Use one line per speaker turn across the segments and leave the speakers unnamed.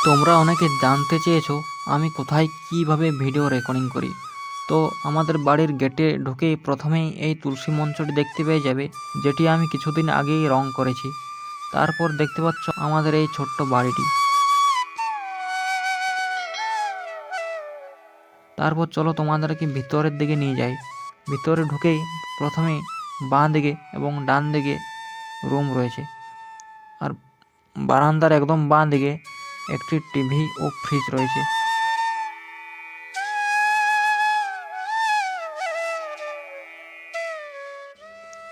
তোমরা অনেকে জানতে চেয়েছো আমি কোথায় কিভাবে ভিডিও রেকর্ডিং করি। তো আমাদের বাড়ির গেটে ঢুকেই প্রথমেই এই তুলসী মঞ্চটি দেখতে পেয়ে যাবে, যেটি আমি কিছুদিন আগেই রং করেছি। তারপর দেখতে পাচ্ছ আমাদের এই ছোট্ট বাড়িটি। তারপর চলো তোমাদেরকে ভিতরের দিকে নিয়ে যাই। ভিতরে ঢুকেই প্রথমেই বাঁ দিকে এবং ডান দিকে রুম রয়েছে, আর বারান্দার একদম বাঁ দিকে একটি টিভি ও ফ্রিজ রয়েছে।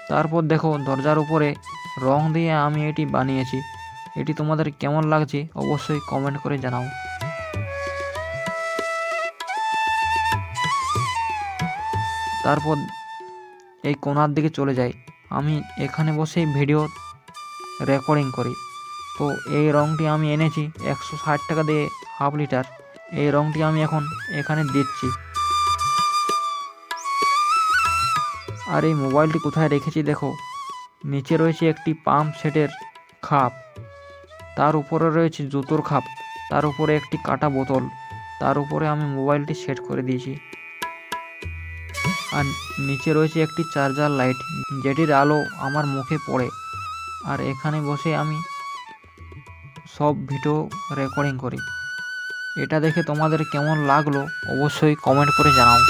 তারপর দেখো দরজার উপরে রং দিয়ে আমি এটি বানিয়েছি। এটি তোমাদের কেমন লাগছে অবশ্যই কমেন্ট করে জানাও। তারপর এই কোণার দিকে চলে যাই, আমি এখানে বসেই ভিডিও রেকর্ডিং করি। তো এই রংটি আমি এনেছি 160 টাকা দিয়ে হাফ লিটার। এই রংটি আমি এখন এখানে দিচ্ছি। আর এই মোবাইলটি কোথায় রেখেছি দেখো, নিচে রয়েছে একটি পাম্প সেটের খাপ, তার উপরে রয়েছে জুতোর খাপ, তার উপরে একটি কাটা বোতল, তার উপরে আমি মোবাইলটি সেট করে দিয়েছি। আর নিচে রয়েছে একটি চার্জার লাইট, যেটির আলো আমার মুখে পড়ে। আর এখানে বসে আমি সব ভিডিও রেকর্ডিং করি। এটা দেখে তোমাদের কেমন লাগলো অবশ্যই কমেন্ট করে জানাও।